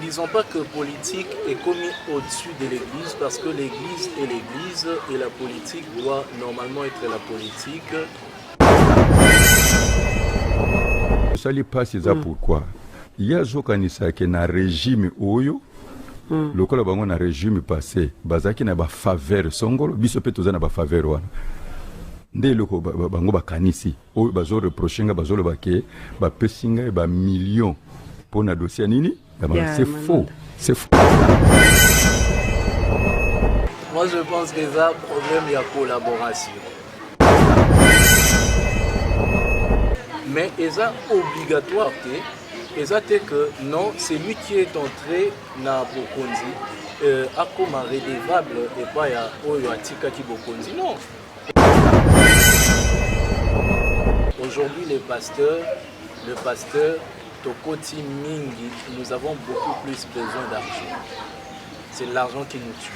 disons pas que politique est commis au-dessus de l'Église parce que l'Église est l'Église et la politique doit normalement être la politique. Ça lui passe ça pourquoi? Il y a zokanisa qui na régime oyo. Le col bango na régime passé, bazaki na ba faveur songolo, biso pe tozana ba faveur wana. Nde loko bango bakanisi, oyo bazo reprochenga bazo le bake, ba pesinga ba millions pour na dossier nini? C'est faux. C'est faux. Moi je pense que ça problème il y a collaboration. Mais ça obligatoire et ça c'est que non, c'est lui qui est entré dans Bokonzi a comme redevable et pas ya oyo atika ki Bokonzi non. Aujourd'hui le pasteur Tokoti Mingi, nous avons beaucoup plus besoin d'argent. C'est l'argent qui nous tue.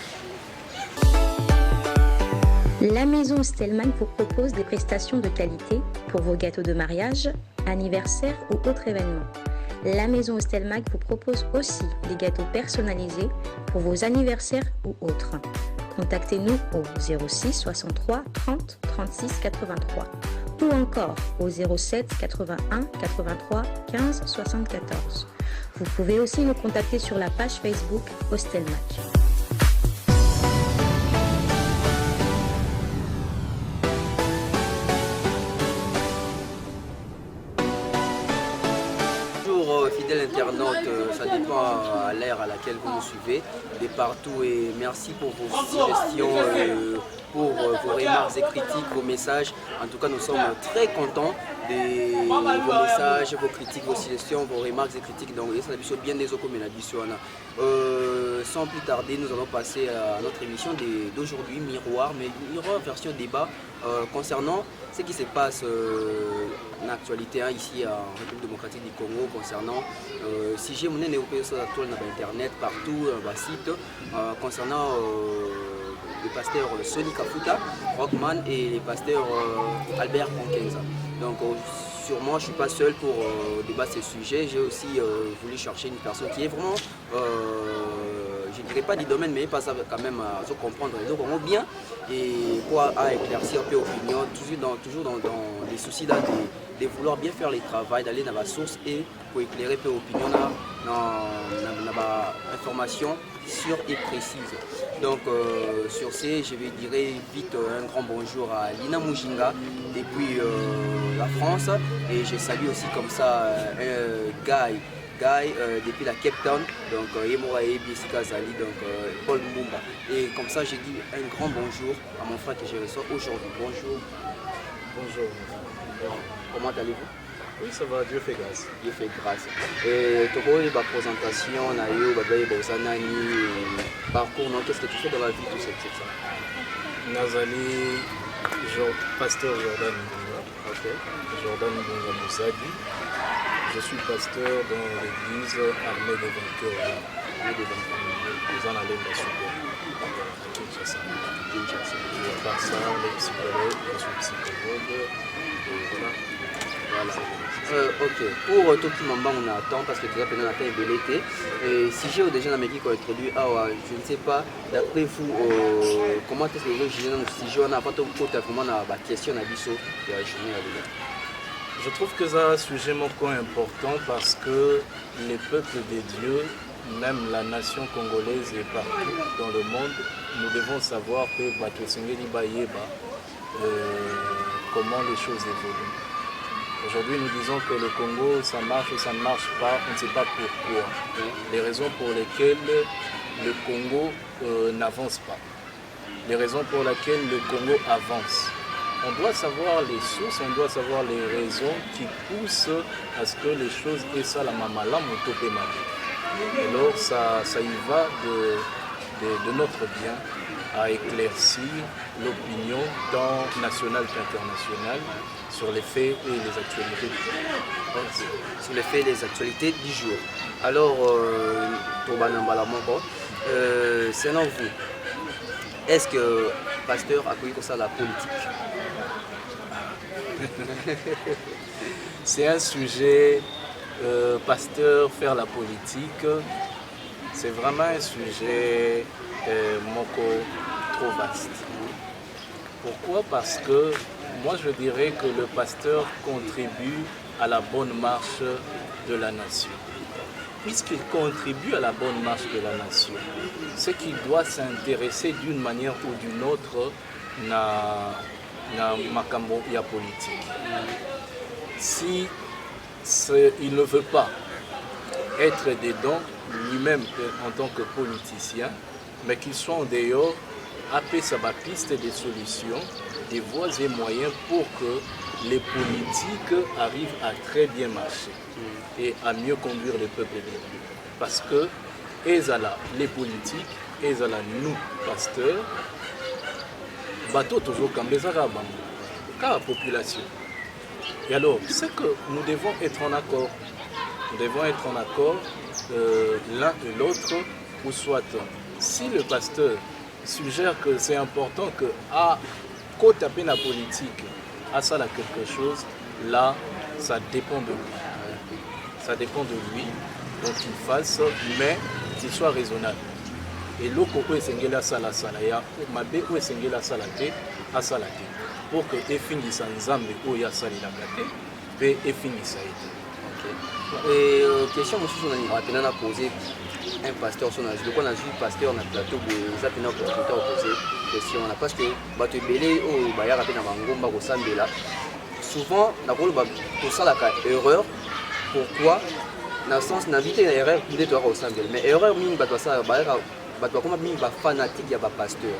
La maison Stelman vous propose des prestations de qualité pour vos gâteaux de mariage, anniversaire ou autres événements. La maison Stelmac vous propose aussi des gâteaux personnalisés pour vos anniversaires ou autres. Contactez-nous au 06 63 30 36 83 ou encore au 07 81 83 15 74. Vous pouvez aussi nous contacter sur la page Facebook Hostelmac. Fidèles internautes, ça dépend à l'ère à laquelle vous nous suivez de partout et merci pour vos suggestions, pour vos remarques et critiques, vos messages. En tout cas, nous sommes très contents de vos messages, vos critiques, vos suggestions, vos remarques et critiques. Donc, ça a bien des comme sans plus tarder, nous allons passer à notre émission d'aujourd'hui, Miroir, mais Miroir version débat concernant ce qui se passe en actualité ici en République démocratique du Congo concernant si j'ai mon sur internet partout site concernant le pasteur Sonny Kafuta, Rockman et le pasteur Albert Conkenza. Donc sûrement je ne suis pas seul pour débattre ces sujets. J'ai aussi voulu chercher une personne qui est vraiment je ne dirais pas du domaine, mais pas ça quand même à se comprendre les autres bien et quoi à éclaircir un peu opinion, toujours dans les soucis de vouloir bien faire les travail, d'aller dans la source et pour éclairer peu opinion dans information sûre et précise. Donc sur ce, je vais dire vite un grand bonjour à Lina Mujinga depuis la France et je salue aussi comme ça Guy depuis la Cape Town, donc Yemorae Biesika Zali, donc Paul Mumba. Et comme ça, j'ai dit un grand bonjour à mon frère que je reçois aujourd'hui. Bonjour. Bonjour. Comment allez-vous? Oui, ça va, Dieu fait grâce. Dieu fait grâce. Et tu as eu la présentation, parcours, qu'est-ce que tu fais dans la vie, tout ça? Nazali, pasteur Jordan Mbunga. Ok. Jordan Mbunga Moussadi. Je suis pasteur dans l'église Armée des Vainqueurs. Ils en allaient la super. À Kinshasa. Et à part ça, les psychologues, je suis psychologue. Et voilà. Ok, pour tout le monde, on attend parce que tu as pendant la taille de l'été. Si j'ai déjà un Amérique qui a introduit, je ne sais pas, d'après vous, comment est-ce que les gens jugent si j'ai un appareil pour vraiment la question à Bissot de la journée à l'heure. Je trouve que c'est un sujet important parce que les peuples des dieux, même la nation congolaise et partout dans le monde, nous devons savoir que comment les choses évoluent. Aujourd'hui, nous disons que le Congo, ça marche ou ça ne marche pas, on ne sait pas pourquoi. Les raisons pour lesquelles le Congo n'avance pas. Les raisons pour lesquelles le Congo avance. On doit savoir les sources, on doit savoir les raisons qui poussent à ce que les choses aient ça la mamala motope mabe. Alors ça y va de notre bien à éclaircir l'opinion tant nationale qu'internationale sur les faits et les actualités du jour. Sur les faits et les actualités du jour. Alors, selon vous, est-ce que pasteur a connu ça la politique? C'est un sujet, pasteur, faire la politique. c'est vraiment un sujet trop vaste. Pourquoi? Parce que moi je dirais que le pasteur contribue à la bonne marche de la nation. Puisqu'il contribue à la bonne marche de la nation, c'est qu'il doit s'intéresser d'une manière ou d'une autre na makambo ya politique. Si il ne veut pas être dedans lui-même en tant que politicien, mais qu'il soit en dehors, appeler sa piste des solutions, des voies et moyens pour que les politiques arrivent à très bien marcher et à mieux conduire le peuple de Dieu. Parce que les politiques, nous, pasteurs, bateau toujours comme les Arabes, car la population. Et alors, c'est que nous devons être en accord. Nous devons être en accord l'un et l'autre, ou soit si le pasteur suggère que c'est important que côté à la politique, à ça là quelque chose, là, ça dépend de lui. Ça dépend de lui, donc qu'il fasse, mais qu'il soit raisonnable. Et l'autre côté, c'est la sala, ma bé ou c'est la salate, à salate, pour que les fins de Sanzambe ou ya sali la gâte, et fin de ça. Et question, monsieur, on a posé un pasteur sur la donc on a vu pasteur dans le plateau ça peut nous poser question là parce que bato belé au baya rapide na mangomba ko sambela souvent na ko ba to sala ka erreur pourquoi dans le sens n'inviter une erreur pour être au sambela mais erreur mingi bato ça baya bato comme mingi ba fanatique ya ba pasteur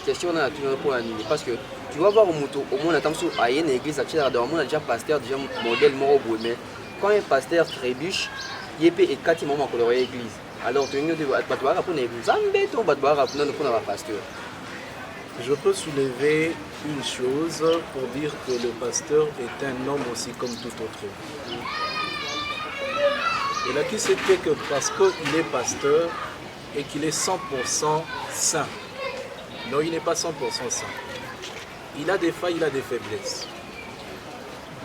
question na tu pour la nuit parce que tu vas voir au moto au moins attention à une église à tirer dans monde déjà pasteur déjà modèle moro mais quand un pasteur trébuche yépé et quatre moments pour l'église. Alors, tu je peux soulever une chose pour dire que le pasteur est un homme aussi comme tout autre. Et là, qui c'était que parce qu'il est pasteur et qu'il est 100% saint. Non, il n'est pas 100% saint. Il a des failles, il a des faiblesses.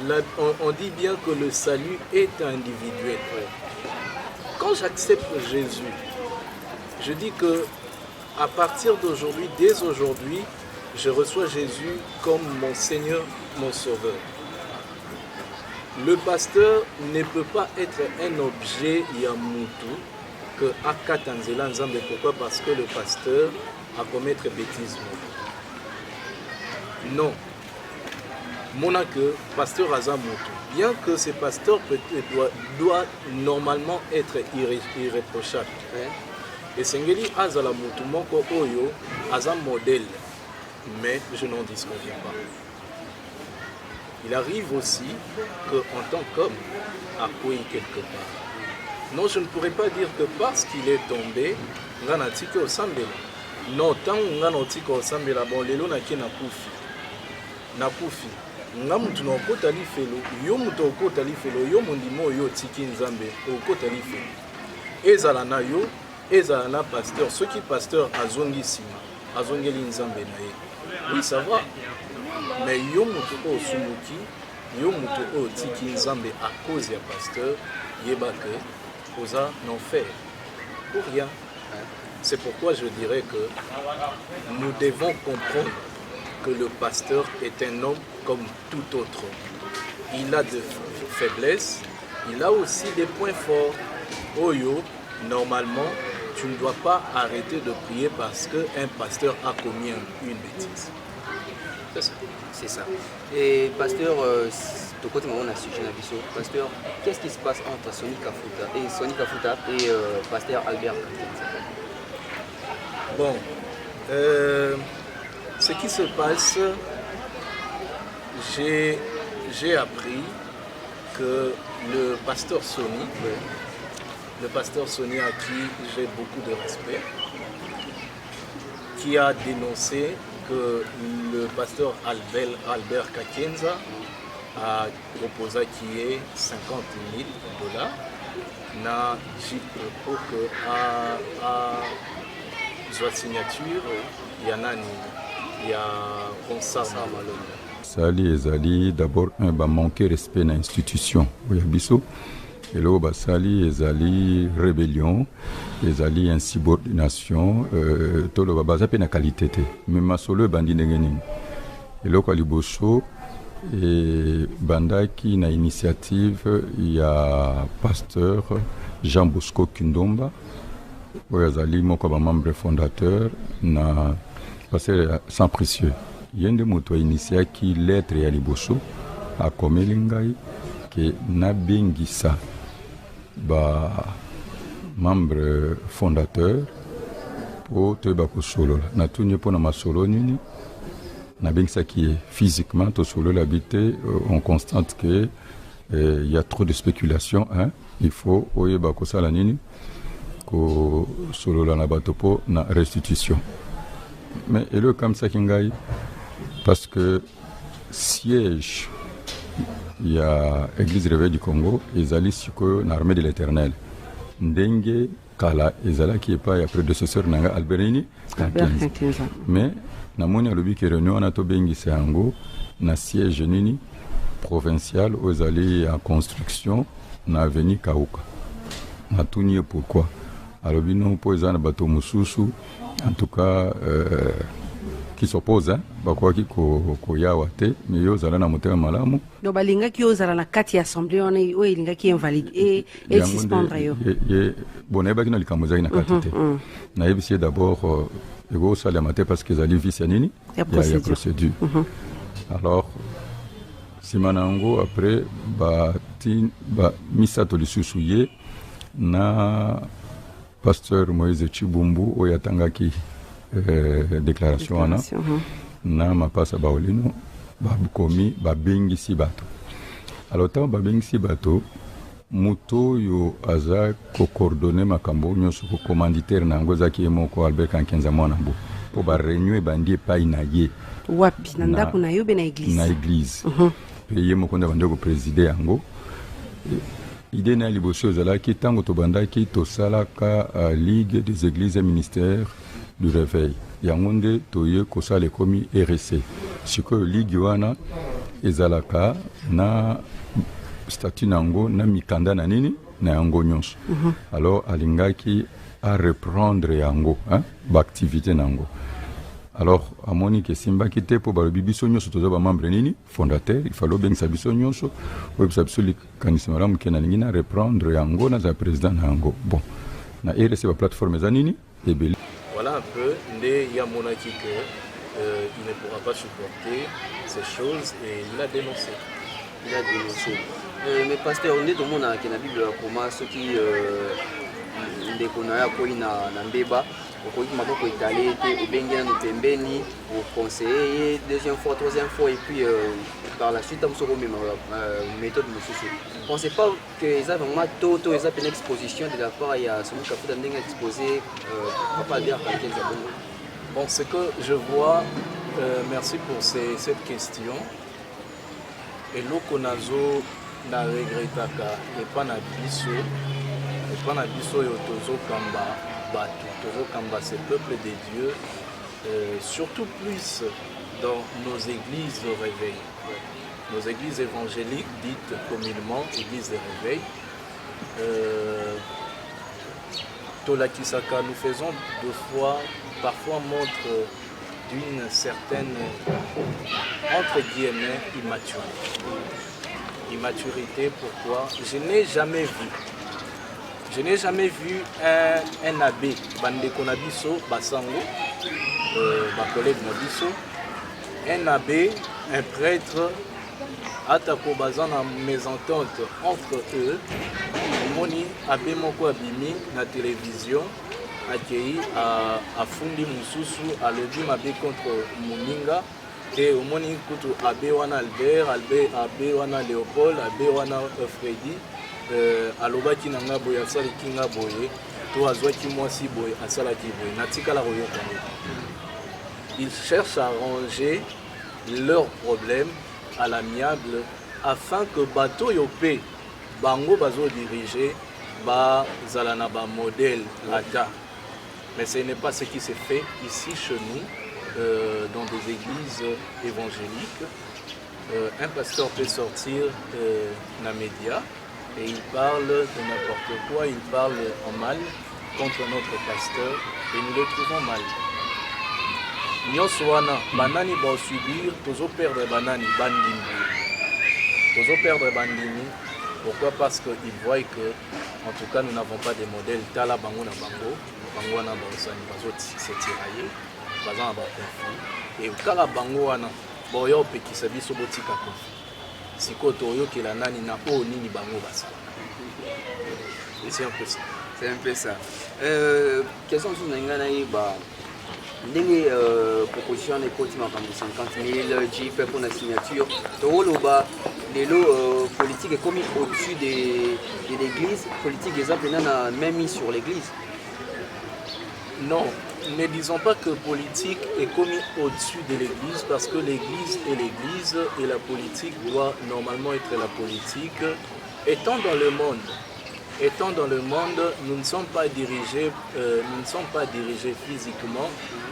Là, on dit bien que le salut est individuel. Quand j'accepte Jésus, je dis que à partir d'aujourd'hui, dès aujourd'hui, je reçois Jésus comme mon Seigneur, mon Sauveur. Le pasteur ne peut pas être un objet yamutu que akatanzela nzambe. Pourquoi? Parce que le pasteur a commettre bêtise. Non. Mon que pasteur azamutu. Bien que ce pasteur doit normalement être irréprochable. Et Sengeli azala mutu moko oyo azam modèle, mais je n'en disconviens pas. Il arrive aussi qu'en tant qu'homme, à quoi quelque part. Non, je ne pourrais pas dire que parce qu'il est tombé, ngana tiki au sambela. Non, tant ngana tiki au sambela, bon, lelo na ki na kufi. Na kufi. Nga mutu na okota lifelo, yo mutu okota lifelo, yo mondimo yo tiki nzambe, okota lifelo. Ezala na yo, ezala na pasteur, ceux qui pasteur azongi sima, azongeli nzambe na ye. Oui, ça va. Mais yo mutu o sumuki, yo mutu o tiki nzambe à cause ya pasteur, yeba que oza n'en fait pour rien. C'est pourquoi je dirais que nous devons comprendre que le pasteur est un homme comme tout autre. Il a des faiblesses, il a aussi des points forts. Oyo, normalement, tu ne dois pas arrêter de prier parce qu'un pasteur a commis une bêtise. C'est ça. C'est ça. Et pasteur, de côté on a sujet pasteur, qu'est-ce qui se passe entre Sonny Kafuta et pasteur Albert Kakenza? Bon, ce qui se passe, j'ai appris que le pasteur Sonny à qui j'ai beaucoup de respect, qui a dénoncé que le pasteur Albert Kakenza a proposé qui est $50,000 na pour que à soit signature il y en a il y a Ronsard Malonga. Sali ezali d'abord un ba manquer respect na institution oya biso. Et là, Sali ezali rébellion ezali insubordination toloba baza mpe na qualité te me masolo ebandi ndenge nini eloko ya liboso bandaki na initiative ya pasteur Jean Bosco Kindomba oyo azali moko ya bamembre fondateur na pasteur Saint Précieux ye nde moto ainitiaki lettre ya liboso akomeli ngai ke nabengisa membre fondateur po toyeba kosolola natuni mpona masolo nini nabengisaki ye physiquement tosolola bi te on constate que y a trop de spéculation il faut oyeba kosala nini kosolola na bato po na restitution mais eloko ekamisaki ngai parce que siège ya église réveil du Congo ezali sikoyo na armée de l'éternel ndenge kala ezalaki epai ya prédécesseur na nga Albertini mais namoni alobi ke réunion wana tobengisa yango na siège nini provincial oyo ezali en construction na avenue Kauka natuni ye pourquoi alobi non mpo eza na bato mosusu en tout cas qui s'oppose bakwaki koyawa te me yo ozala na motema malamu donc balingaki ozala na kati ya assemblée wana oyo elingaki invalide et suspendre yo bon nayebaki na likambo ezalaki na kati te nayebisi ye d'abord ekosalema te parce que ezali vice ya nini ya procédure alors nsima na yango après misato lisusu ye na pasteur Moïse Chibumbu oyo atangaki déclaration wana na mapasa baolino bakomi babengisi bato alors ntango babengisi bato moto oyo aza kocoordonne makambo nyonso kocommanditaire na yango ezaki ye moko Albert Kankenza mwana mbo mpo bareunion ebandi epai na ye wapi na ndako na yo be na église mpe ye moko nde abandi kopreside yango ide na liboso ezalaki ntango tobandaki tosalaka ligue des églises et ministères du réveil yango nde toye kosala ekomi RC sikoyo ligue wana ezalaka na statut nango na mikanda na nini na yango nyonso alors alingaki a reprendre yango baactivité nango alors amoni ke simbaki te mpo balobi biso nyonso toza bamembre nini fondateur il fallait obengisa biso nyonso oyebisa biso likanisi malamu ke nalingi na reprendre yango nazala président na yango bon na RC baplateforme eza nini ebele. Voilà un peu, il y a Monaki il ne pourra pas supporter ces choses et il l'a dénoncé. Mais pasteur, on est dans la Bible comment ceux qui ndekona ko ina na mbeba okoki maboko étalé te obengi na pembeni au conseiller deuxième fois troisième fois et puis par la suite on se remet méthode monsieur. Pensez pas que ça vraiment toto ça une exposition de la part il y a celui qui a fait un exposé pas dire bon ce que je vois merci pour cette question et l'okonazo na regretaka et pas na biso yo tozokamba bato tozokamba ces peuples de Dieu surtout plus dans nos églises de réveil nos églises évangéliques dites communément églises de réveil Tolakisaka nous faisons parfois montre d'une certaine entre guillemets immaturité pourquoi je n'ai jamais vu un abbé, bandeko na biso, basango, collègue na biso, un abbé, un prêtre, atako bazan na mésentente entre eux, moni abbé moko abimi na télévision, akei a fundi mususu alobi mabe contre Moninga, et omoni kutu abbé wana Albert, abbé wana Léopold, abbé wana Freddy. Alobaki nanga boye asalaki nga boye to azwaki mwasi boye asalaki boye natikala koyoka ils cherchent à arranger leurs problèmes à l'amiable afin que bato yopé bango bazo diriger bazala na ba modèle ata mais ce n'est pas ce qui se fait ici chez nous dans des églises évangéliques un pasteur peut sortir dans les médias et il parle de n'importe quoi, il parle en mal contre notre pasteur et nous le trouvons mal. Nyonso wana banani ba subir tozo perdre banani bandimi. Tozo perdre bandimi. Pourquoi? Parce qu'ils voient que en tout cas nous n'avons pas de modèles tala bango na bango, bango wana ba osani bazo se tirailler, bazana ba conflit et kala bango wana boyo pekisa biso botika conflit. Sikoto oyo kila nani na o nini bango basa. Et c'est un peu ça. C'est un peu ça. Question sur Nengana Iba. Ndenge proposition de côté ma 50 000 JP pour la signature. Toloba les lots politiques est commis au-dessus de l'église. Politique exemple n'a même mis sur l'église. Non, ne disons pas que politique est commis au-dessus de l'église parce que l'église est l'église et la politique doit normalement être la politique. Étant dans le monde, nous ne sommes pas dirigés physiquement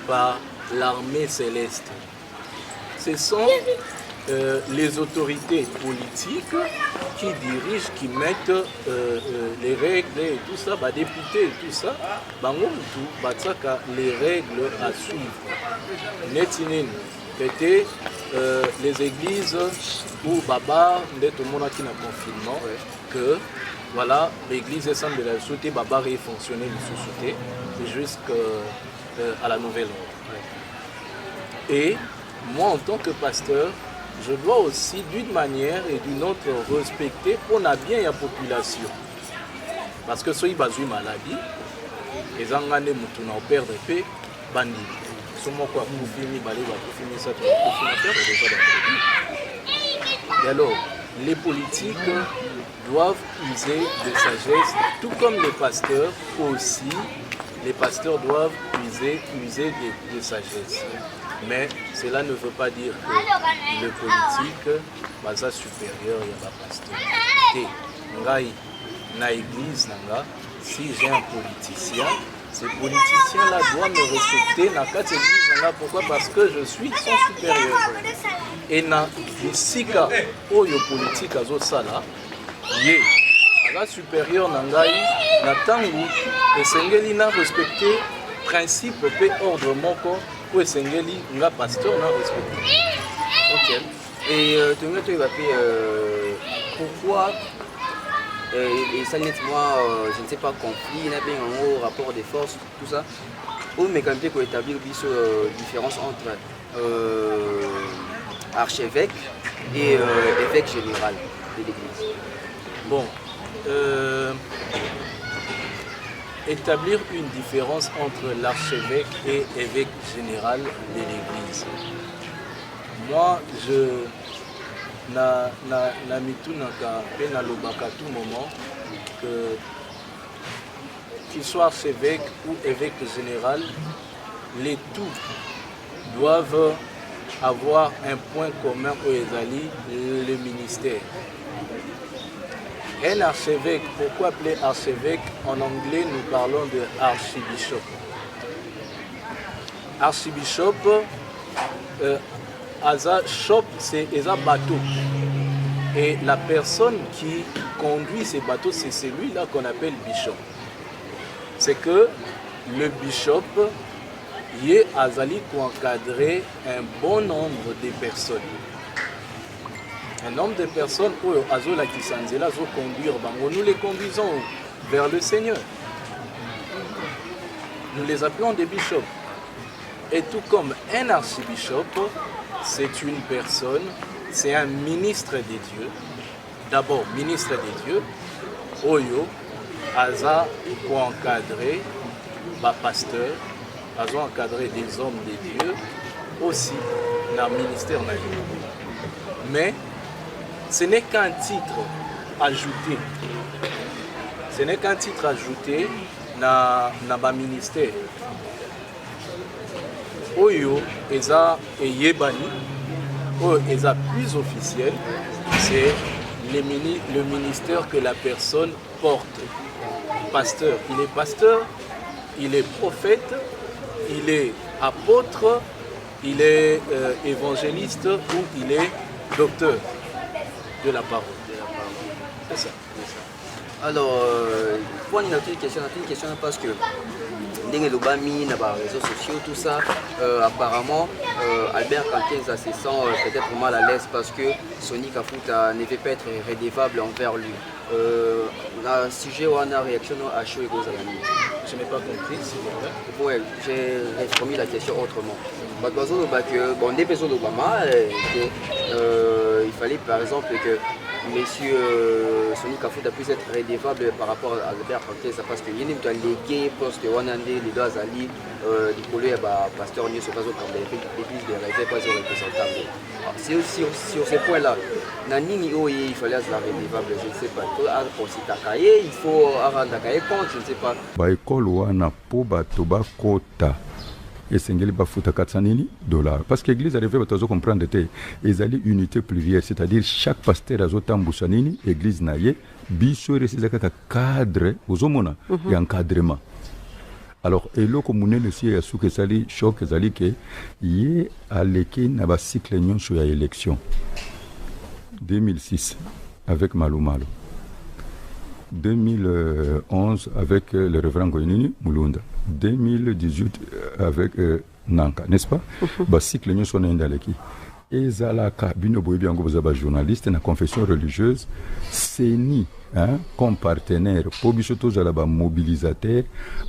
par l'armée céleste. Ce sont les autorités politiques qui dirigent, qui mettent les règles et tout ça, députés et tout ça, les règles à suivre. Netinin, c'était les églises où Baba, tout le monde qui n'a confinement, que voilà, l'église est semble de la société, Baba est fonctionné de société jusqu'à la nouvelle ordre. Et moi, en tant que pasteur, je dois aussi, d'une manière et d'une autre, respecter pour la bien la population. Parce que si vous avez une maladie, les gens qui ont perdu de paix, bandit. Si vous avez ça, et alors, les politiques doivent user de sagesse, tout comme les pasteurs aussi, les pasteurs doivent user de sagesse. Mais cela ne veut pas dire que le politique est supérieur à la pasteur. Et dans l'église, si j'ai un politicien, ce politicien-là doit me respecter dans la église. Pourquoi? Parce que je suis son supérieur. Et dans les 6 cas où le politique a ça, il est supérieur dans la tangu et Sengeli n'a respecté principe et ordre moko où Sengeli n'a pasteur n'a respecté. Ok. Et tu vas pourquoi et ça net moi je ne sais pas conflit, il y a bien en haut rapport des forces, tout ça. Ou mais quand même pour établir une différence entre archevêque et évêque général de l'église. Bon, établir une différence entre l'archevêque et évêque général de l'église. Moi, je na mitunaka pe na lobaka tout moment que qu'il soit archevêque ou évêque général, les tout doivent avoir un point commun au Ezali, le ministère. Un archevêque, pourquoi appeler archevêque? En anglais, nous parlons de archbishop. Archbishop, shop, c'est un bateau. Et la personne qui conduit ces bateaux, c'est celui-là qu'on appelle bishop. C'est que le bishop, il est azali pour encadrer un bon nombre de personnes. Un nombre de personnes où azola qui s'anzela zo conduire, nous les conduisons vers le Seigneur. Nous les appelons des bishops. Et tout comme un archibishop, c'est une personne, c'est un ministre des dieux. D'abord, ministre des dieux, Oyo, Aza pour encadrer, pasteur, Aza encadrer des hommes des dieux, aussi dans le ministère. Mais ce n'est qu'un titre ajouté. Ce n'est qu'un titre ajouté dans le ministère. Oyo, Eza et Yebani, Oyo, Eza plus officiel, c'est le ministère que la personne porte. Pasteur, il est pasteur, il est prophète, il est apôtre, il est évangéliste ou il est docteur de la parole. C'est ça. Alors, pour une question parce que les lobami, les réseaux sociaux, tout ça, apparemment, Albert Kankenza se sent peut-être mal à l'aise parce que Sonny Kafuta ne veut pas être redevable envers lui. Le sujet ou la réaction à chaud et Je n'ai pas compris, s'il vous plaît. Ouais, j'ai reformulé la question autrement. Bon, des personnes d'Obama, il fallait par exemple que Monsieur Sonny Kafuta puisse être redevable par rapport à Albert Kankenza parce qu'il y a des légués, parce que les deux azali, du coup, le pasteur Nieu se passe comme l'église de Réveil, pas représentable. Sur ce point-là, il fallait être redevable, je ne sais pas. Il faut rendre compte, je ne sais pas. Baekolo wana po bato bakota esengeli bafuta $400 parce que l'église arrive à comprendre que ezali unité plurielle, c'est-à-dire chaque pasteur azotambusa nini église na ye biso resizaka ka cadre ozomona ya encadrement. Alors eloko munene si ya suka ezali choc ezali ke ye aleki na ba cycle nyonso ya élection 2006 avec Malumalo, 2011 avec le révérend Goinini Mulunda, 2018 avec Nanka, n'est-ce pas? Cycle nous sommes dans l'équipe. Et Zalaka, bino boyebi yango bozaba journaliste na confession religieuse, CENI, comme partenaire, pour bisoto zalaba mobilisateur,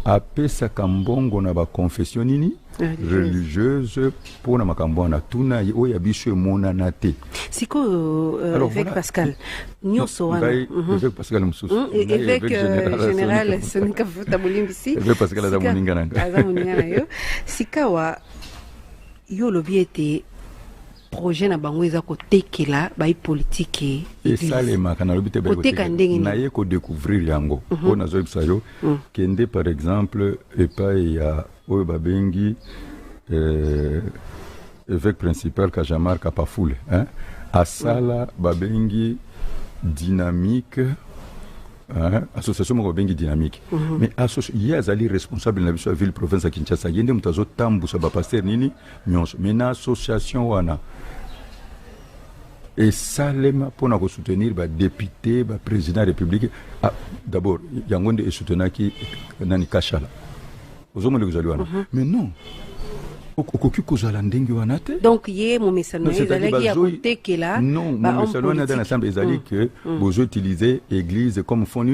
apesa kambongo na ba confession nini religieuse pour na makambo na tuna oya biso monanate. Siko avec Pascal. Nyoso avec Pascal Moussous. Avec général Sonny Kafuta Bolimbisi. Avec Pascal Adamoninga nanga. Adamoninga yo. Sikawa yo lobiete projet na bango eza ko tekela ba politique et ça les makana lobite ba na ye ko découvrir yango on a zo bisayo kende par exemple et pas ya oyo babengi évêque principal Kajamar Kapafule asala babengi dynamique association moko babengi dynamique mais ye azali responsable na biso ya ville province ya Kinshasa yende mutu azotambusa bapasteur nini nyonso mais na association wana et salema pona ko soutenir ba député ba président république d'abord yango nde soutenaki nani Kashala ozomole kozali wana mais non okoki kozala ndenge wana te donc ye mo mesano ezalaki ya kotekela non mo mesano wana dans l'ensemble ezali que bozo utiliser église comme fond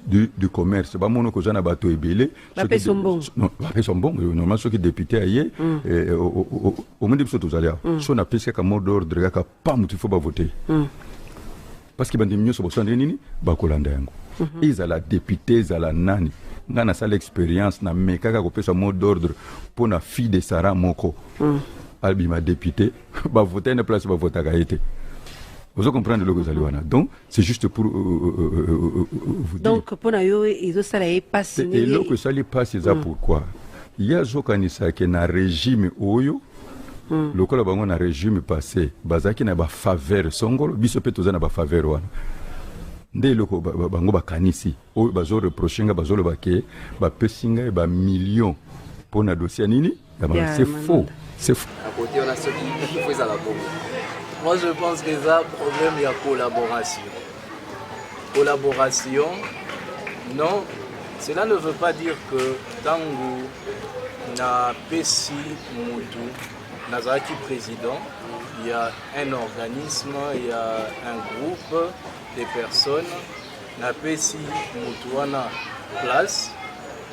du commerce ba mono kozana bato ebele ba pesombo non ba pesombo normalement ceux qui député aye au monde biso tozalia so na pesa ka mot d'ordre ka pas mutu faut pas voter parce que bandi mnyoso bosande nini ba kolanda yango izala député izala nani ngana sala expérience na mekaka kopesa mot d'ordre pour na fille de Sarah Moko albima député ba voter na place ba voter ka été. Vous comprenez le que donc c'est juste pour vous dire. Donc pour nous ils ça là passe et le que ça lui passe c'est pourquoi il y a zokanisa que na régime oyo lokola bango na régime passé bazaki na ba faveur songolo biso pe tozana ba faveur wana nde loko bango bakanisi oyo bazo reprochinga bazo le baké ba pesinga ba millions pour na dossier nini c'est faux c'est faux. À côté on a ceux qui font ça la bombe. Moi, je pense que ça, problème, il y a collaboration. Collaboration, non, cela ne veut pas dire que Tango n'a Pessi Moutou, Nazaki président, il y a un organisme, il y a un groupe de personnes, n'a Pessi Moutouana place,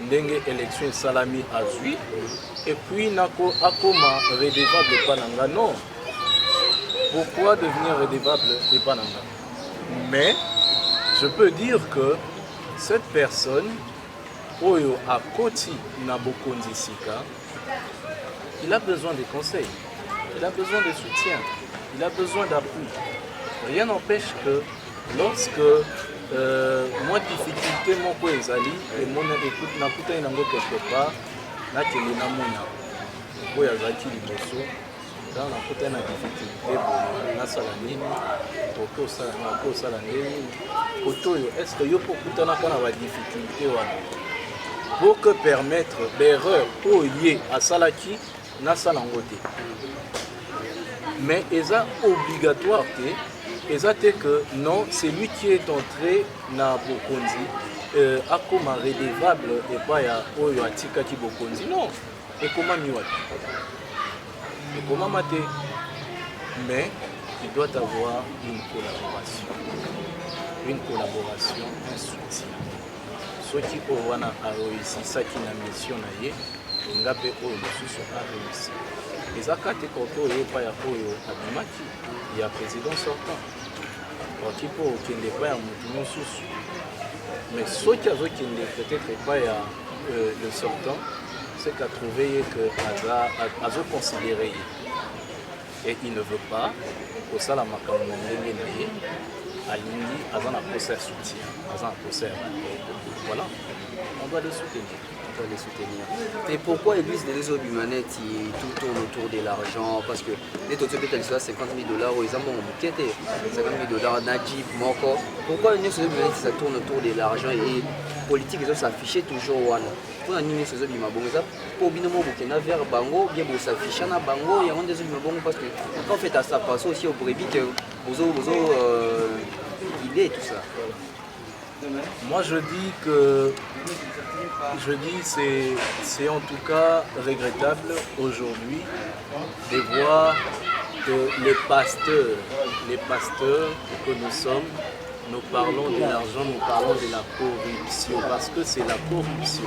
Ndenge élection Salami Azui, et puis Nako Akoma redevable Pananga, non. Pourquoi devenir redevable et Pananga? Mais je peux dire que cette personne, Oyo Akoti Nabokondi Sika, il a besoin de conseils, il a besoin de soutien, il a besoin d'appui. Rien n'empêche que lorsque moi difficulté mon ezali et mon écoute na kuta inango quelque part na kele na mona boya zaki liboso dans la côté na difficulté na sala nini oko sala nini kotoyo est-ce que yo pour kutana kana ba difficulté wana pour que permettre l'erreur oye à salaki na sala ngote mais eza obligatoire que Exactement que non, c'est lui qui est entré dans Bokonzi, a comme redevable et pas ya Oyo Atika qui Bokonzi. Non, et comment mieux? Et comment mater? Mais il doit avoir une collaboration, un soutien. Ceux qui ont réussi, ça qui n'a mission naie, il n'a pas réussi. Les actes quand il n'y a pas il y a président sortant. Donc il faut qu'il n'y ait pas un sous. Mais ceux qui ont peut-être pas le sortant, c'est qu'à trouver que à considérer. Et il ne veut pas que ça la macaron alingi à un procès soutien, à un procès. Voilà, on doit les soutenir. Et pourquoi l'église de l'Église Bimanet tout tourne autour de l'argent? Parce que les taux de 50 $, ils ont mon bouquet, 50 $, Najib, Moko. Pourquoi l'église de Bimanet ça tourne autour de l'argent et politique ils s'afficher toujours wana? Pour animer ces hommes ça pour bien mon bouquet na vers bango bien pour s'afficher na bango il y a des hommes parce que quand on fait à ça passe aussi au brebis que vous il est tout ça. Moi je dis c'est en tout cas regrettable aujourd'hui de voir que les pasteurs que nous sommes, nous parlons de l'argent, nous parlons de la corruption, parce que c'est la corruption.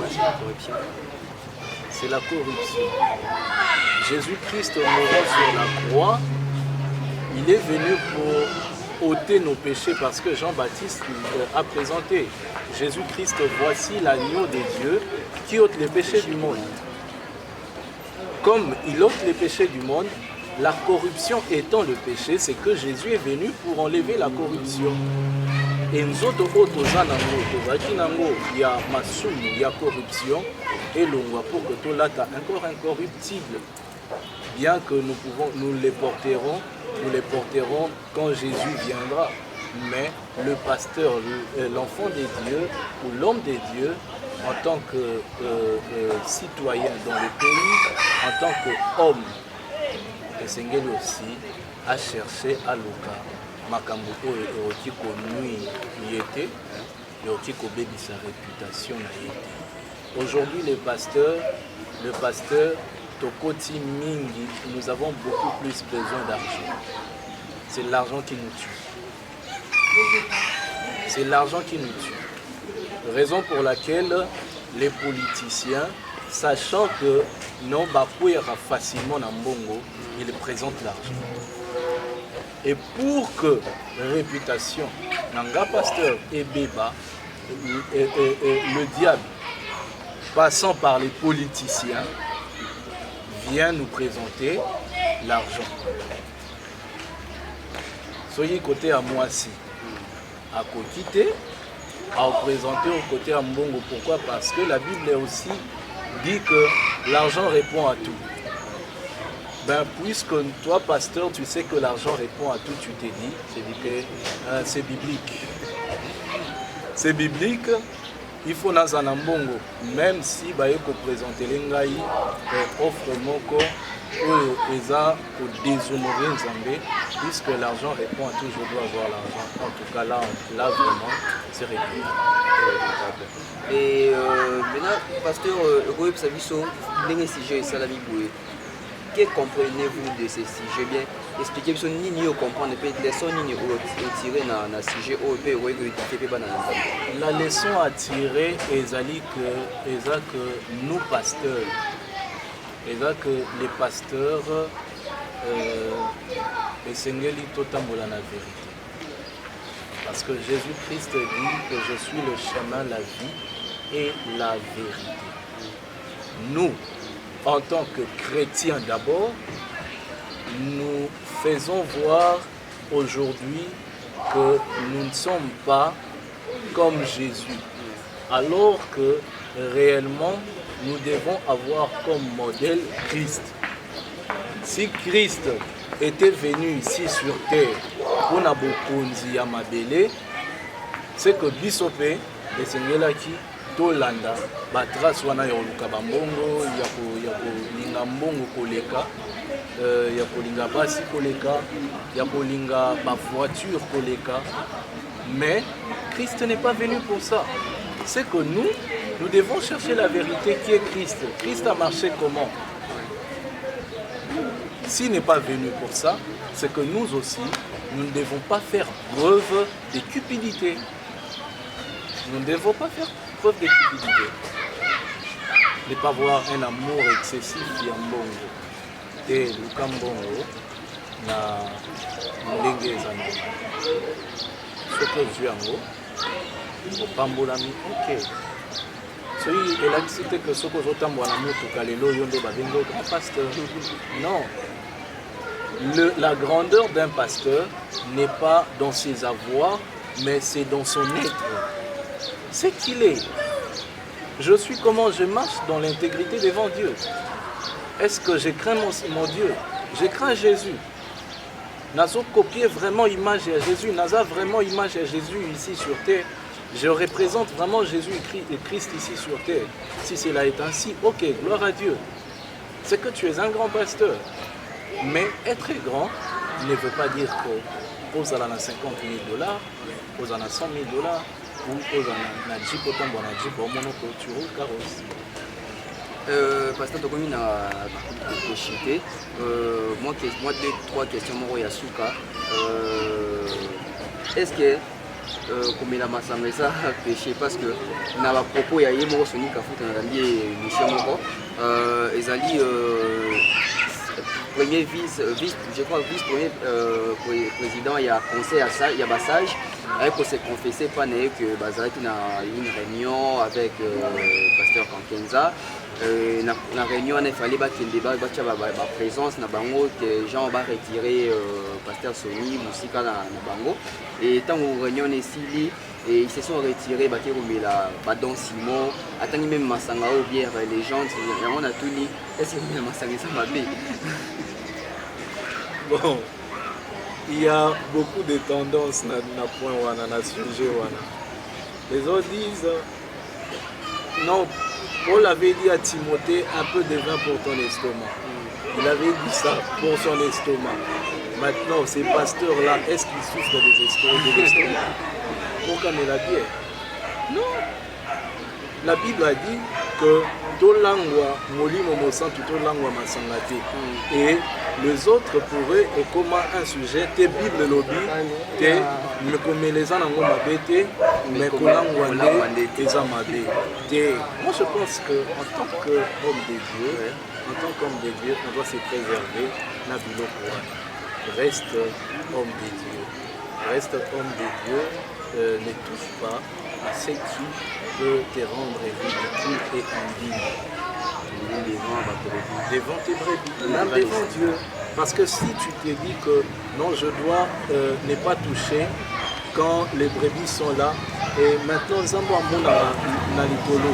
C'est la corruption. Jésus-Christ mourant sur la croix, il est venu pour ôter nos péchés parce que Jean-Baptiste a présenté Jésus-Christ, voici l'agneau de Dieu qui ôte les péchés du monde. Comme il ôte les péchés du monde, la corruption étant le péché, c'est que Jésus est venu pour enlever la corruption. Et nous autres, il y a masumu, il y a corruption, et l'on voit pour que tout là, encore incorruptible. Bien que nous les porterons quand Jésus viendra. Mais le pasteur, l'enfant des dieux ou l'homme des dieux, en tant que citoyen dans le pays, en tant qu'homme, le Seigneur aussi a cherché à Luka, Makambo et Otiko Nui Yete, et Otiko Bébi sa réputation. Aujourd'hui, le pasteur, Tokoti Mingi, nous avons beaucoup plus besoin d'argent. C'est l'argent qui nous tue. C'est l'argent qui nous tue. Raison pour laquelle les politiciens, sachant que non bapuera facilement dans Mbongo, ils présentent l'argent. Et pour que réputation, Nanga Pasteur et Béba, le diable, passant par les politiciens, vient nous présenter l'argent. Soyez côté à Moissi, à Kokite, à présenter au côté à Mbongo. Pourquoi? Parce que la Bible aussi dit que l'argent répond à tout. Ben, puisque toi, pasteur, tu sais que l'argent répond à tout, tu t'es dit que c'est biblique. C'est biblique, il faut dans un Mbongo, même si il faut présenter l'engaï, offre moko, pour déshonorer Nzambé, puisque l'argent répond à tout, je dois avoir l'argent. En tout cas, là vraiment, c'est réglé. Et maintenant, pasteur, le Saviso, les sujets, ça la Bible. Que comprenez-vous de ces sujets? Bien, expliquez-vous ni au comprendre, les leçons ni tirer dans le sujet au pays où la leçon à tirer est que nous pasteurs, et que les pasteurs, le Seigneur dit tout en la vérité. Parce que Jésus-Christ dit que je suis le chemin, la vie et la vérité. Nous, en tant que chrétiens d'abord, nous faisons voir aujourd'hui que nous ne sommes pas comme Jésus. Alors que réellement, nous devons avoir comme modèle Christ. Si Christ était venu ici sur terre pour Nabokonzi ya Mabele, c'est que Bisopé, le Seigneur qui Tolanda, Batras wana ya Luka Bambongo, ya Linga Mbongo Koleka, ya kolinga basi koleka, ya kolinga ma voiture koleka. Mais Christ n'est pas venu pour ça. C'est que nous devons chercher la vérité qui est Christ. Christ a marché comment? S'il n'est pas venu pour ça, c'est que nous aussi, nous ne devons pas faire preuve de cupidité. Nous ne devons pas faire preuve de cupidité. Ne pas avoir un amour excessif ya mbongo. Et luka mbongo na ndenge ezana. Soki ozwi yango, opambolami, ok. Soki elakisi te que soki ozotambola na motuka lelo yo nde babengi yo grand pasteur. Non. La grandeur d'un pasteur n'est pas dans ses avoirs, mais c'est dans son être. C'est qu'il est. Je suis comment je marche dans l'intégrité devant Dieu. Est-ce que je crains mon Dieu? Je crains Jésus. Nazo copier vraiment image à Jésus. Naza vraiment image à Jésus ici sur terre. Je représente vraiment Jésus et Christ ici sur terre. Si cela est ainsi, ok, gloire à Dieu. C'est que tu es un grand pasteur. Mais être grand ne veut pas dire que vous allez à 50 000 $, vous allez à 100 000 $, ou vous allez à Jeep, autant bon à Jeep, au monoculture, carrosse. Pasteur Tokomi na chité. Moi, 2-3 questions, Moro Yasuka. Est-ce que comme la masanga ça péché parce que na ba propos ya yemo soni kafuta na ndie Michel Moko ezali premier vice-premier président, il y a conseil à ça, il y a Bassage, avec se confesser pas que Bazaki a une réunion avec pasteur Kankenza. La réunion il fallait qu'il débat la présence na bango que gens va retirer pasteur Sony Musika na bango et tant où réunion ici et ils se sont retirés la Don Simon attendez même Masanga ou bien les gens on a tout dit est-ce que Masanga ça m'a bien. Bon, il y a beaucoup de tendances na point wana na sujet wana. Les autres disent non. Paul avait dit à Timothée un peu de vin pour ton estomac. Il avait dit ça pour son estomac. Maintenant, ces pasteurs-là, est-ce qu'ils souffrent de l'estomac pour calmer la bière? Non. La Bible a dit que Tolangwa, Molimo Mosantu, Tolangwa Masangate. Et les autres pourraient, comme un sujet, te Bible lobby, te Mekomeleza Nangoma Bete, Mekolangwa Nde, Ezamabe. Moi je pense qu'en tant qu'homme de Dieu, on doit se préserver na biloko. Reste homme de Dieu. Reste homme de Dieu, ne touche pas à ce qui peut te rendre ridicule et indigne. Devant tes brebis, même devant Dieu. Parce que si tu te dis que non, je dois ne pas toucher quand les brebis sont là, et maintenant, Zambo Amona Nalitolo,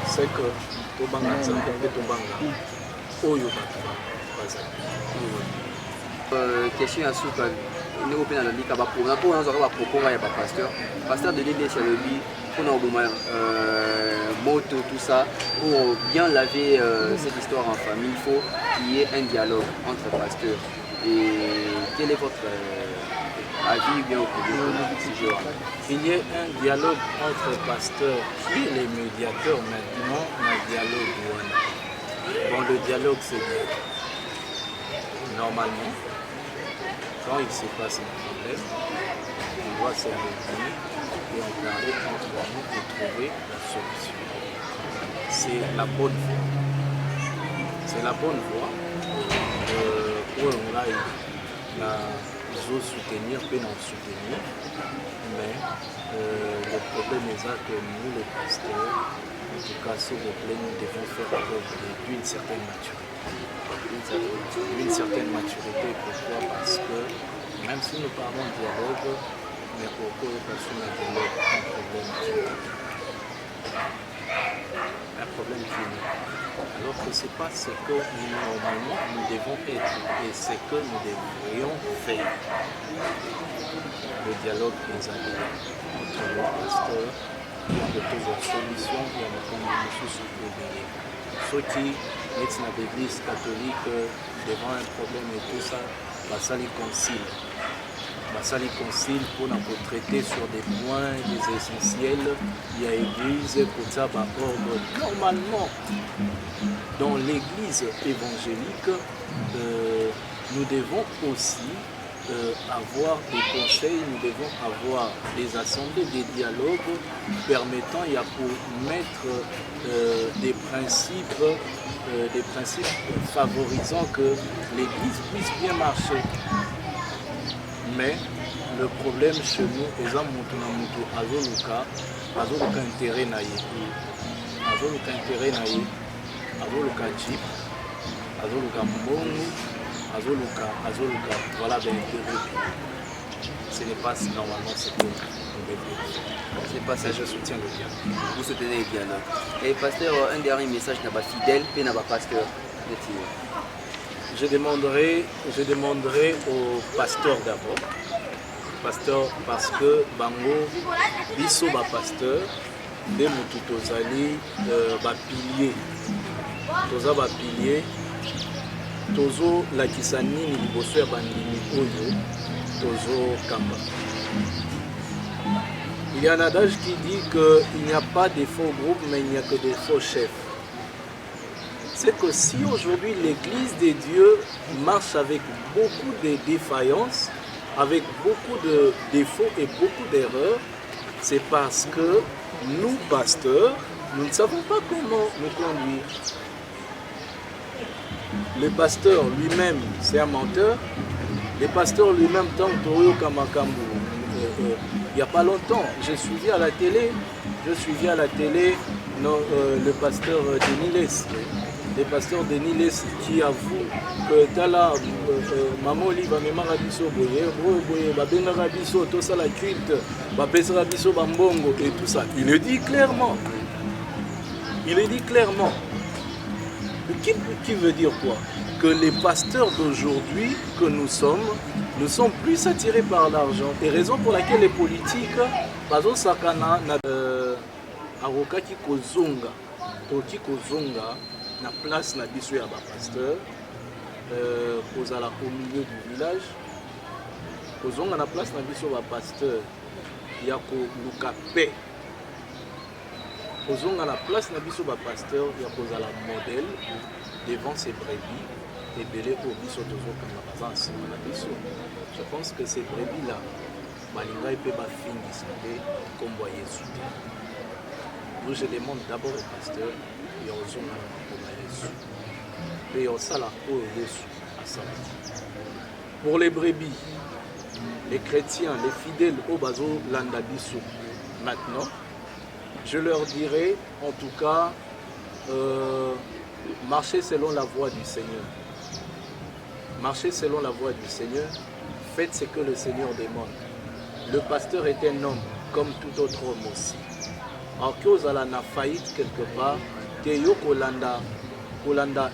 c'est que Tobanga Zambo Tobanga, Oyo question à Souka. Nous avons dit que pour un pasteur de l'idée chez le lit, pour moto, tout ça, pour bien laver cette histoire en famille, il faut qu'il y ait un dialogue entre pasteurs. Et quel est votre avis bien au sujet? Il y ait un dialogue entre pasteurs et les médiateurs maintenant, un dialogue. Bon, le dialogue c'est bien. Normalement, quand il se passe un problème, on doit se réunir et en parler entre nous pour trouver la solution. C'est la bonne voie. C'est la bonne voie où on a soutenir, peut nous soutenir, mais le problème est que nous, les pasteurs, en tout cas, s'il vous plaît, nous devons faire preuve d'une certaine maturité. D'une certaine maturité, pourquoi? Parce que même si nous parlons de dialogue, mais pourquoi parce qu'on a dialogue un problème qui est alors que ce n'est pas ce que normalement nous devons être et ce que nous devrions faire. Le dialogue est entre le pasteur, il y a de plusieurs solutions, il y a des solutions. ceux qui sont dans l'église catholique devant un problème et tout ça, ça les concile. Ça les concile pour traiter sur des points, des essentiels. Il y a l'église pour ça, ordre. Normalement, dans l'église évangélique, nous devons aussi avoir des conseils, nous devons avoir des assemblées, des dialogues permettant pour mettre des principes favorisant que l'église puisse bien marcher. Mais le problème chez nous, exemple, azoluka intérêt naïe, azoluka chip, azoluka mbongo, azoluka, voilà l'intérêt. Ce n'est pas normalement ce que nous devons. C'est pas ça, je soutiens le dialogue. Vous soutenez le dialogue. Et pasteur, un dernier message n'a pas fidèle, et n'a pas pasteur. Je demanderai au pasteur d'abord. Pasteur, parce que bango biso ba pasteur de mutu tozali ba pilier. Toza ba pilier. Tozo lakisa nini liboso ya bandimi oyo tozo kamba. Il y a un adage qui dit qu'il n'y a pas de faux groupes, mais il n'y a que de faux chefs. C'est que si aujourd'hui l'Église des dieux marche avec beaucoup de défaillances, avec beaucoup de défauts et beaucoup d'erreurs, c'est parce que nous, pasteurs, nous ne savons pas comment nous conduire. Le pasteur lui-même, c'est un menteur. Le pasteur lui-même, tant Toyo Kamakambu, il n'y a pas longtemps, j'ai suivi à la télé le pasteur Denis Les. Le pasteur Denis Les qui avoue que Tala, Maman Liva Mema Rabiso, Boye, Babenga Rabiso, tout ça la culte, Bapesa Rabiso Bambongo et tout ça. Il le dit clairement. Qui veut dire quoi? Que les pasteurs d'aujourd'hui que nous sommes plus attirés par l'argent. Et raison pour laquelle les politiques, bazo sakana na aroka ki kozonga, na place na biso ya ba pasteur, kozala au milieu du village, kozonga na place na biso ba pasteur ya ko luka paix. Kozonga na place na biso ba pasteur ya kozala modèle devant ses brebis. Et belé au biso tozo kama bazansi na biso. Je pense que ces brebis là balinga peut ba fingi santé comme voyez sous. Nous je demande d'abord au pasteur et aux hommes à Jésus. Et au sala au Jésus à ça. Pour les brebis, les chrétiens, les fidèles au bazo landa biso. Maintenant, je leur dirai en tout cas marchez selon la voie du Seigneur. Marchez selon la voie du Seigneur. Faites ce que le Seigneur demande. Le pasteur est un homme comme tout autre homme aussi. Alors que vous allez en faillite quelque part, que yo kolanda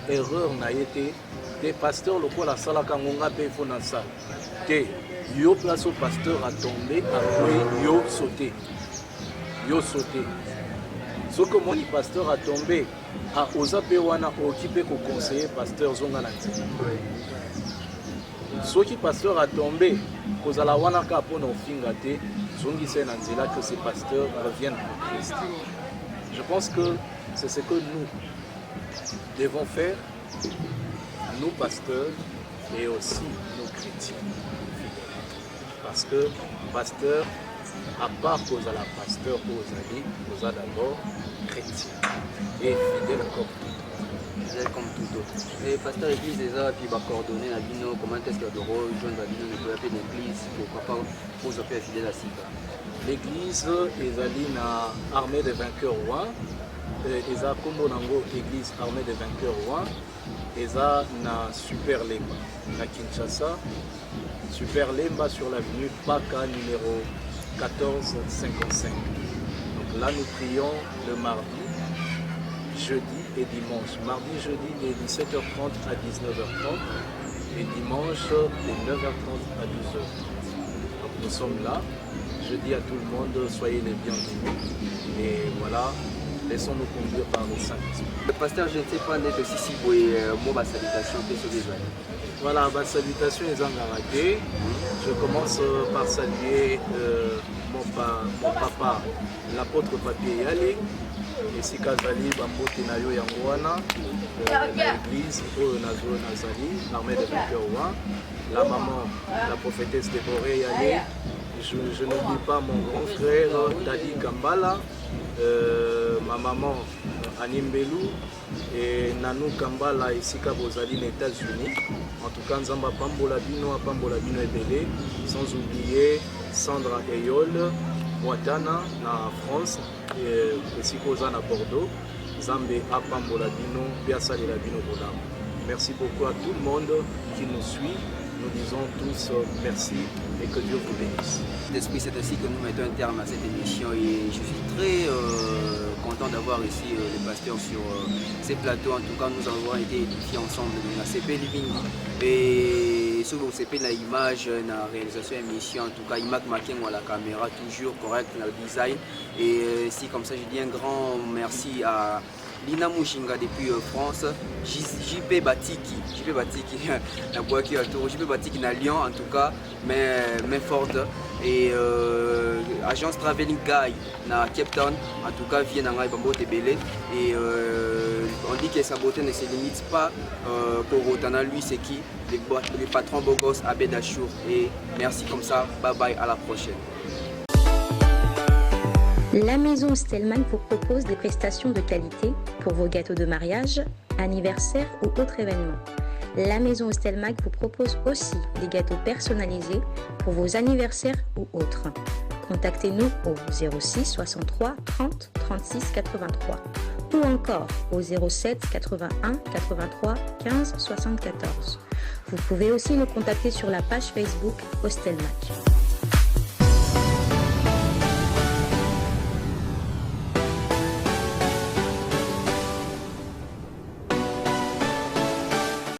erreur na été, des pasteurs le quoi la sala kangonga pe fona ça. Que yo place au pasteur a tombé après yo sauté. Ce que mon pasteur a tombé à Ozapewana occupé qu'au conseiller pasteur Zonganati. Ce qui pasteur a tombé, cause à la Wanaka pour nos fingate, Zongi Senanzela que ces pasteurs reviennent en Christ. Je pense que c'est ce que nous devons faire, nous pasteurs et aussi nos chrétiens. Parce que pasteur, à part cause à la pasteur aux alliés, nous a d'abord chrétien et fidèle comme tout autre. Et pasteur église déjà puis va coordonner la bino, comment est-ce qu'il y a de rejoindre la bino, ne peut appeler l'église, pourquoi pas pour se faire fidèle à Siba. L'église est allée na armée des vainqueurs rois, et ça comme on église armée des vainqueurs rois, et ça na Super Lemba, na Kinshasa, Super Lemba sur l'avenue Paka numéro 1455. Donc là nous prions le mardi, jeudi et dimanche. Mardi, jeudi de 17h30 à 19h30 et dimanche de 9h30 à 12h30. Donc nous sommes là. Je dis à tout le monde, soyez les bienvenus. Et voilà, Laissons-nous conduire par le Saint-Esprit. Le pasteur, je ne sais pas, d'être aussi si vous voyez moi, ma salutation, que ce que Voilà, ma salutation est en Garaté. Je commence par saluer mon papa, l'apôtre Papier Yali, et si Kazali, Bambote Nayo Yangouana, l'église, Nazo Nazali, l'armée de Vainqueurs, la maman, la prophétesse Déboré Yali. Je n'oublie pas mon grand frère Dadi Kambala, ma maman Anim Belou et Nanou Kambala ici à Bozali, les États-Unis. En tout cas, Nzamba Pambola Bino Ebele, sans oublier Sandra Eyol, Ouattana, na France, et aussi Koza na Bordeaux, Zambé à Pambola Bino, Biasa de la Bino Bola. Merci beaucoup à tout le monde qui nous suit. Nous disons tous merci et que Dieu vous bénisse. D'esprit, c'est ainsi que nous mettons un terme à cette émission et je suis très content d'avoir ici les pasteurs sur ces plateaux. En tout cas, nous avons été édifiés ensemble dans la CP Living et sur le CP, la image, la réalisation émission. En tout cas, il m'a marqué à la caméra, toujours correct, dans le design. Et si comme ça, je dis un grand merci à Lina Mouchinga depuis France, JP Batiki, la boîte qui est autour, JP Batiki na Lyon en tout cas, mais forte. Et agence Traveling Guy na Cape Town, en tout cas vient dans Bambo Tebele. Et on dit que sa beauté ne se limite pas pour Otana, lui c'est qui le patron Bogos Abed Achour. Et merci comme ça, bye bye, à la prochaine. La maison Stelman vous propose des prestations de qualité pour vos gâteaux de mariage, anniversaire ou autres événements. La maison Stelman vous propose aussi des gâteaux personnalisés pour vos anniversaires ou autres. Contactez-nous au 06 63 30 36 83 ou encore au 07 81 83 15 74. Vous pouvez aussi nous contacter sur la page Facebook Hostelmac.